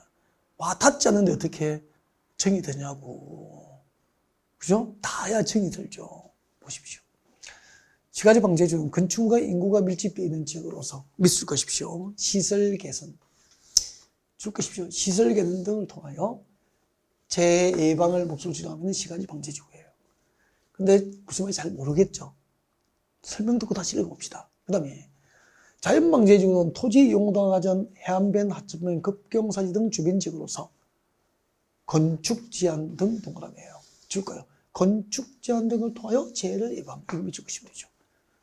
와닿지 않는데 어떻게 정이 되냐고. 그죠? 다야 정이 들죠. 보십시오. 시가지 방제지구는 건축물과 인구가 밀집되어 있는 지역으로서 밑줄 것입시오. 시설 개선. 줄 것입시오. 시설 개선 등을 통하여 재예방을 목적으로 지정하면 시가지 방제지구예요. 근데 무슨 말인지 잘 모르겠죠. 설명 듣고 다시 읽어봅시다. 그 다음에 자연방제지구는 토지 용도하전 해안변 하천변 급경사지 등 주변 지구로서 건축 제한 등 동그라미예요. 줄까요? 건축 제한 등을 통하여 재해를 예방. 이거 밑줄 것이면 되죠.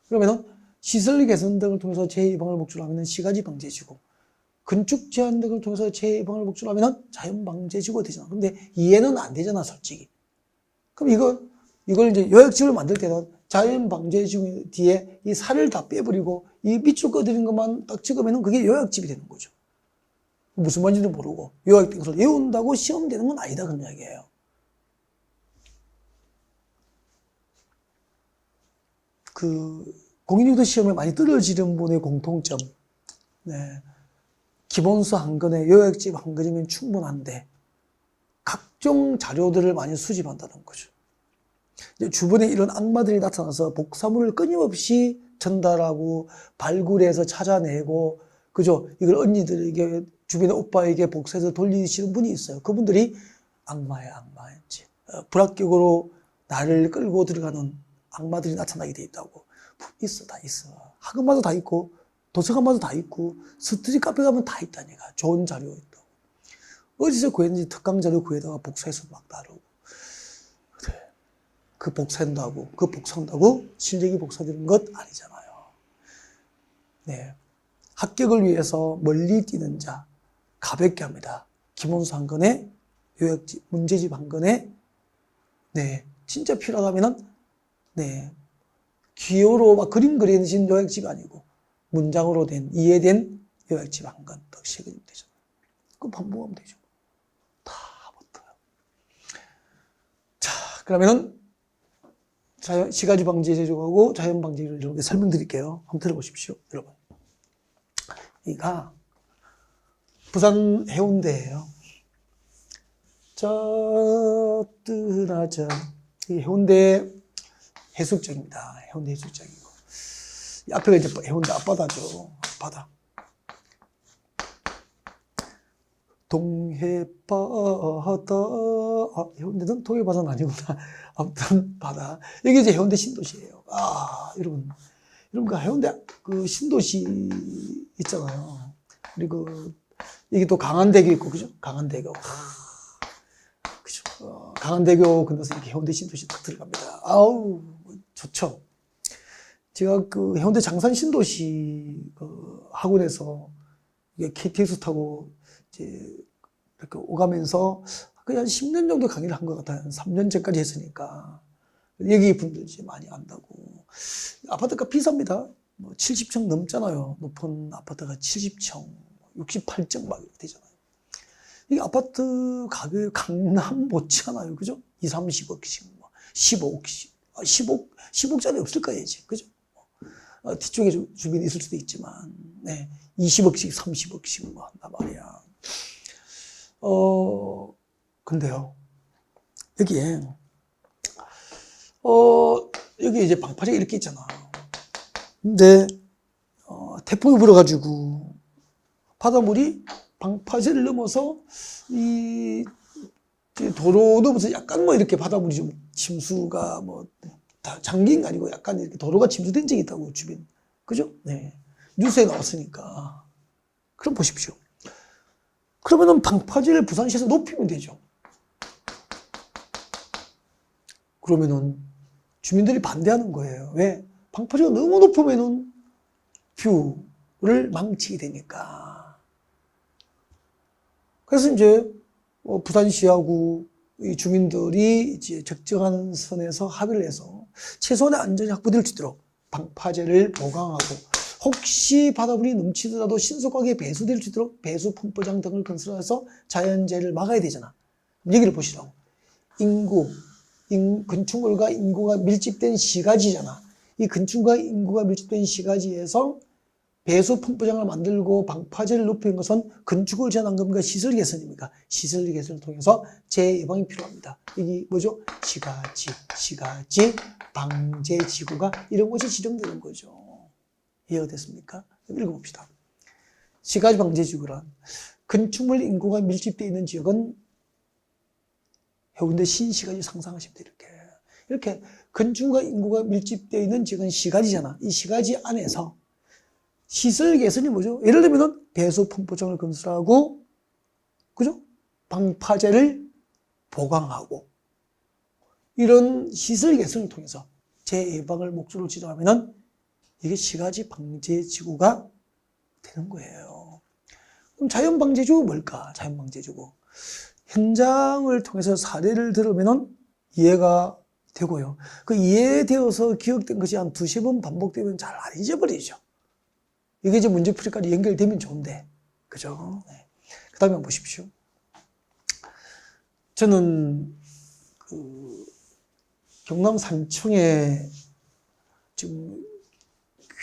그러면은 시설 개선 등을 통해서 재해 예방을 목적으로 하면은 시가지 방제지구. 건축 제한 등을 통해서 재해 예방을 목적으로 하면은 자연 방제지구가 되잖아. 근데 이해는 안 되잖아, 솔직히. 그럼 이걸 이제 요약집을 만들 때는 자연 방제지구 뒤에 이 살을 다 빼버리고 이 밑줄 꺼드린 것만 딱 찍으면은 그게 요약집이 되는 거죠. 무슨 말인지도 모르고 요약된 것을 외운다고 시험 되는 건 아니다 그런 이야기예요. 공인중개사 시험에 많이 떨어지는 분의 공통점. 네. 기본서 한 권에 요약집 한 권이면 충분한데 각종 자료들을 많이 수집한다는 거죠. 주변에 이런 악마들이 나타나서 복사물을 끊임없이 전달하고 발굴해서 찾아내고, 그죠? 이걸 언니들에게, 주변의 오빠에게 복사해서 돌리시는 분이 있어요. 그분들이 악마야. 불합격으로 나를 끌고 들어가는 악마들이 나타나게 돼 있다고. 다 있어. 학원마다 다 있고, 도서관마다 다 있고, 스트릿 카페 가면 다 있다니까. 좋은 자료 있다고. 어디서 구했는지 특강 자료 구해다가 복사해서 막 다루고. 그 복사한다고 실력이 복사되는 것 아니잖아요. 네. 합격을 위해서 멀리 뛰는 자, 가볍게 합니다. 기본서 한 권에, 요약집, 문제집 한 권에, 네. 진짜 필요하다면은, 네. 기호로 막 그림 그리신 요약집이 아니고, 문장으로 이해된 요약집 한 권, 딱 세 권이면 되잖아요. 그럼 반복하면 되죠. 다 붙어요. 자, 그러면은, 시가지 방제지구하고 자연 방제지구를 이렇게 설명드릴게요. 한번 들어보십시오, 여러분. 여기가 부산 해운대예요. 뜨나자 이 해운대 해수욕장입니다. 해운대 해수욕장이고 이 앞에가 이제 해운대 앞바다죠. 바다. 동해바다. 해운대는 동해바다는 아니구나. 아무튼 바다. 여기 이제 해운대 신도시예요. 여러분 그 해운대 그 신도시 있잖아요. 그리고 여기 또 강안대교 있고, 그죠? 강안대교. 그죠? 강안대교 건너서 이렇게 해운대 신도시 딱 들어갑니다. 좋죠. 제가 그 해운대 장산 신도시 학원에서 KTX 타고 이제 이렇게 오가면서 거의 한 10년 정도 강의를 한 것 같아요. 한 3년 전까지 했으니까. 여기 분들이 이제 많이 안다고. 아파트가 비쌉니다. 70층 넘잖아요. 높은 아파트가 70층, 68층 막 이렇게 되잖아요. 이게 아파트 가격이 강남 못지않아요. 그죠? 2, 30억씩, 15억씩. 15억짜리 없을 거예요, 이제. 그죠? 뒤쪽에 주변에 있을 수도 있지만, 네. 20억씩, 30억씩 뭐 한단 말이야. 근데요. 여기에, 여기 이제 방파제가 이렇게 있잖아. 근데, 태풍이 불어가지고, 바닷물이 방파제를 넘어서 이 도로 넘어서 약간 뭐 이렇게 바닷물이 좀 침수가 뭐 다 잠긴 게 아니고 약간 이렇게 도로가 침수된 적이 있다고 주변. 그죠? 네. 뉴스에 나왔으니까. 그럼 보십시오. 그러면은 방파제를 부산시에서 높이면 되죠. 그러면은 주민들이 반대하는 거예요. 왜? 방파제가 너무 높으면은 뷰를 망치게 되니까. 그래서 이제 부산시하고 이 주민들이 이제 적정한 선에서 합의를 해서 최소한의 안전이 확보될 수 있도록 방파제를 보강하고 혹시 바닷물이 넘치더라도 신속하게 배수될 수 있도록 배수 펌프장 등을 건설해서 자연재해를 막아야 되잖아. 얘기를 보시라고. 건축물과 인구가 밀집된 시가지잖아. 이 건축과 인구가 밀집된 시가지에서 배수 펌프장을 만들고 방파제를 높이는 것은 건축을 제한한 겁니까? 시설 개선입니까? 시설 개선을 통해서 재해 예방이 필요합니다. 여기 뭐죠? 시가지, 방제지구가 이런 것이 지정되는 거죠. 이해가 됐습니까? 읽어봅시다. 시가지 방제지구란 건축물 인구가 밀집되어 있는 지역은 해운대 신시가지 상상하시면 돼요. 이렇게 건축과 인구가 밀집되어 있는 지역은 시가지잖아. 이 시가지 안에서 시설 개선이 뭐죠? 예를 들면 배수 펌프장을 건설하고, 그죠? 방파제를 보강하고, 이런 시설 개선을 통해서 재예방을 목적으로 지정하면은 이게 시가지 방제지구가 되는 거예요. 그럼 자연방제지구 뭘까? 자연방제지구. 현장을 통해서 사례를 들으면은 이해가 되고요. 그 이해되어서 기억된 것이 한 두세 번 반복되면 잘 안 잊어버리죠. 이게 이제 문제풀이까지 연결되면 좋은데, 그죠? 네. 그 다음에 한번 보십시오. 저는, 경남 산청에 지금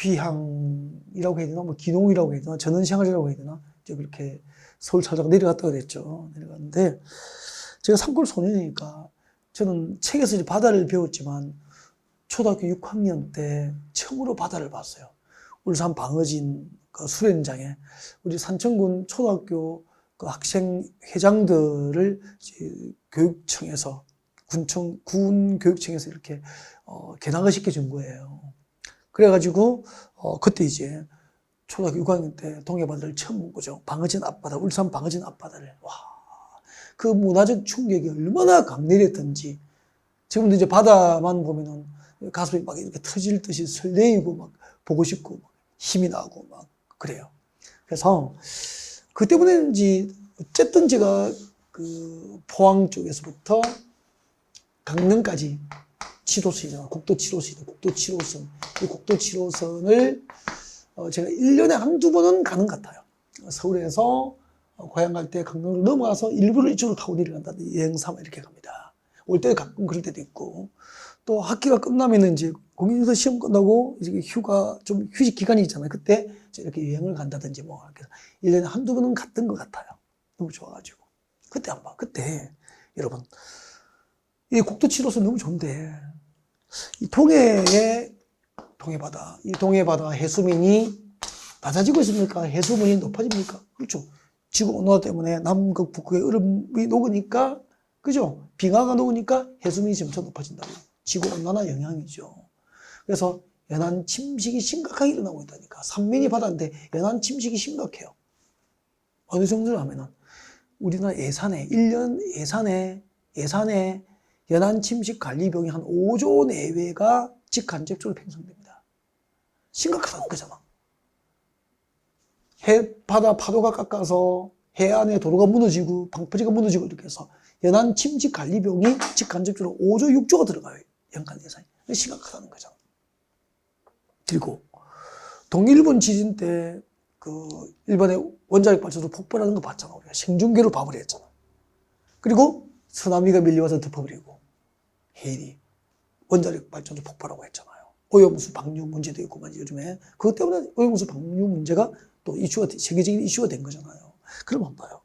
귀향이라고 해야 되나, 뭐 기농이라고 해야 되나, 전원생활이라고 해야 되나, 이제 그렇게 서울 찾아가 내려갔다가 그랬죠. 내려갔는데, 제가 산골 소년이니까, 저는 책에서 이제 바다를 배웠지만, 초등학교 6학년 때 처음으로 바다를 봤어요. 울산 방어진 그 수련장에 우리 산청군 초등학교 그 학생 회장들을 교육청에서 군 교육청에서 이렇게 견학을 시켜준 거예요. 그래가지고 그때 이제 초등학교 6학년 때 동해바다를 처음 본 거죠. 방어진 앞바다, 울산 방어진 앞바다를. 와, 그 문화적 충격이 얼마나 강렬했던지. 지금도 이제 바다만 보면은 가슴이 막 이렇게 터질 듯이 설레이고 막 보고 싶고 막 힘이 나고 막 그래요. 그래서 그 때문인지 어쨌든 제가 그 포항 쪽에서부터 강릉까지 치도선이잖아. 국도 7호선이다. 국도 7호선. 이 국도 7호선을 제가 1년에 한두 번은 가는 것 같아요. 서울에서 고향 갈 때 강릉을 넘어가서 일부러 이쪽으로 타고 내려간다. 여행 삼아 이렇게 갑니다. 올 때 가끔 그럴 때도 있고. 또 학기가 끝나면 이제 공인중개사 시험 끝나고 이제 휴가 좀 휴직 기간이 있잖아요. 그때 이렇게 여행을 간다든지 뭐 이렇게 1년에 한두 번은 갔던 것 같아요. 너무 좋아가지고. 그때 한 번. 그때 여러분 이 국도 7호선 너무 좋은데 이 동해바다 이 동해바다 해수면이 낮아지고 있습니까? 해수면이 높아집니까? 그렇죠. 지구 온난화 때문에 남극 북극의 얼음이 녹으니까 그죠? 빙하가 녹으니까 해수면이 점차 높아진다고. 지구온난화 영향이죠. 그래서 연안 침식이 심각하게 일어나고 있다니까. 삼면이 바다인데 연안 침식이 심각해요. 어느 정도로 하면은 우리나라 예산에 1년 예산에 연안 침식 관리비용이 한 5조 내외가 직간접적으로 편성됩니다. 심각하다는 거잖아. 바다 파도가 깎아서 해안에 도로가 무너지고 방파제가 무너지고 이렇게 해서 연안 침식 관리비용이 직간접적으로 5조 6조가 들어가요. 연간 예산이. 심각하다는 거죠. 그리고 동일본 지진 때 그 일본의 원자력 발전소 폭발하는 거 봤잖아. 우리가 생중계로 봐버려 했잖아. 그리고 쓰나미가 밀려와서 덮어버리고 해일이 원자력 발전소 폭발하고 했잖아요. 오염수 방류 문제도 있고 요즘에 그것 때문에 오염수 방류 문제가 또 세계적인 이슈가 된 거잖아요. 그럼 한번 봐요.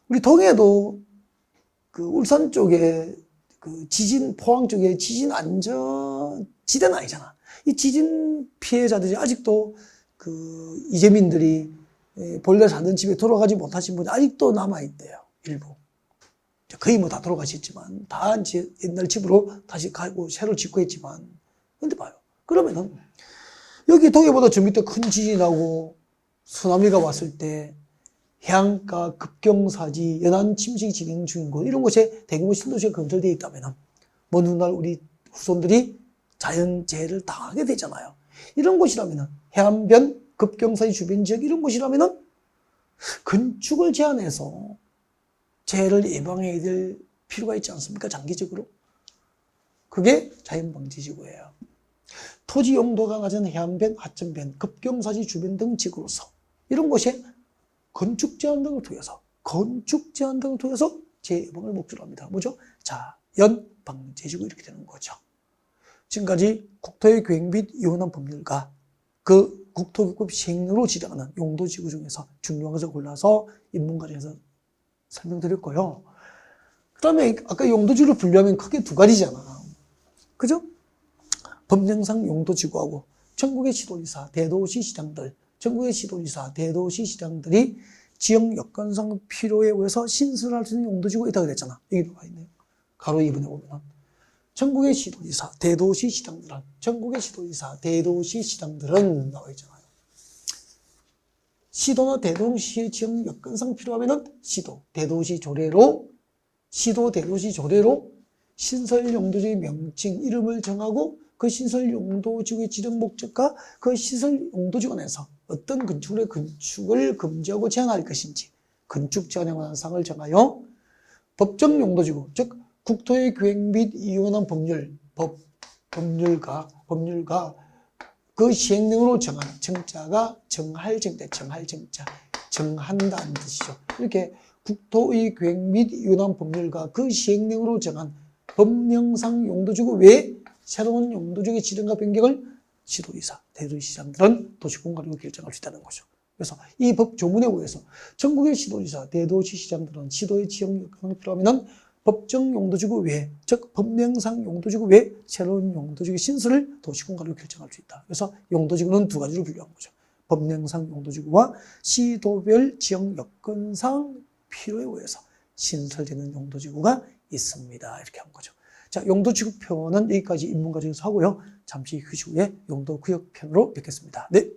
우리 동해도 그 울산 쪽에 그 지진, 포항 쪽에 지진 안전 지대는 아니잖아. 이 지진 피해자들이 아직도 그 이재민들이 본래 사는 집에 돌아가지 못하신 분이 아직도 남아있대요. 일부. 거의 뭐 다 돌아가셨지만 다 이제 옛날 집으로 다시 가고 새로 짓고 했지만 근데 봐요. 그러면은 여기 동해보다 저 밑에 큰 지진이 나고 쓰나미가 왔을 때 해안가 급경사지 연안 침식이 진행 중인 곳 이런 곳에 대규모 신도시가 건설되어 있다면 먼 훗날 우리 후손들이 자연재해를 당하게 되잖아요. 이런 곳이라면 해안변 급경사지 주변 지역 이런 곳이라면 건축을 제한해서 재해를 예방해야 될 필요가 있지 않습니까? 장기적으로. 그게 자연방지지구예요. 토지 용도가 낮은 해안변, 하천변, 급경사지 주변 등 지구로서 이런 곳에 건축 제한 등을 통해서 재해 예방을 목표로 합니다. 뭐죠? 자연방제지구 이렇게 되는 거죠. 지금까지 국토의 계획 및 이혼한 법률과 그 국토교급 시행령으로 지정하는 용도지구 중에서 중요한 것을 골라서 인문과정에서 설명드렸고요. 그 다음에 아까 용도지구를 분류하면 크게 두 가지잖아. 그죠? 법령상 용도지구하고 전국의 시도지사, 대도시 시장들, 전국의 시도지사, 대도시 시장들이 지역 여건상 필요에 의해서 신설할 수 있는 용도지구가 있다고 그랬잖아. 여기 나와 있네요. 가로 2번에 보면 전국의 시도지사, 대도시 시장들은 전국의 시도지사, 대도시 시장들은 나와 있잖아요. 시도나 대도시의 지역 여건상 필요하면은 시도, 대도시 조례로 신설 용도지구의 명칭, 이름을 정하고 그 신설 용도지구의 지정 목적과 그 시설 용도지구 내에서 어떤 건축을 금지하고 제한할 것인지 건축 제한에 관한 사항을 정하여 법정 용도지구, 즉 국토의 계획 및 이혼한 법률과 그 시행령으로 정한 정자가 정한다는 뜻이죠. 이렇게 국토의 계획 및 이혼한 법률과 그 시행령으로 정한 법령상 용도지구 외에 새로운 용도지구의 지정과 변경을 시도지사, 대도시시장들은 도시공간으로 결정할 수 있다는 거죠. 그래서 이 법 조문에 의해서 전국의 시도지사, 대도시시장들은 시도의 지역 여건이 필요하면 법정 용도지구 외에, 즉 법령상 용도지구 외에 새로운 용도지구 신설을 도시공간으로 결정할 수 있다. 그래서 용도지구는 두 가지로 분류한 거죠. 법령상 용도지구와 시도별 지역 여건상 필요에 의해서 신설되는 용도지구가 있습니다. 이렇게 한 거죠. 자, 용도지구 표는 여기까지 인문과정에서 하고요. 잠시 휴식 후에 용도구역편으로 뵙겠습니다. 네.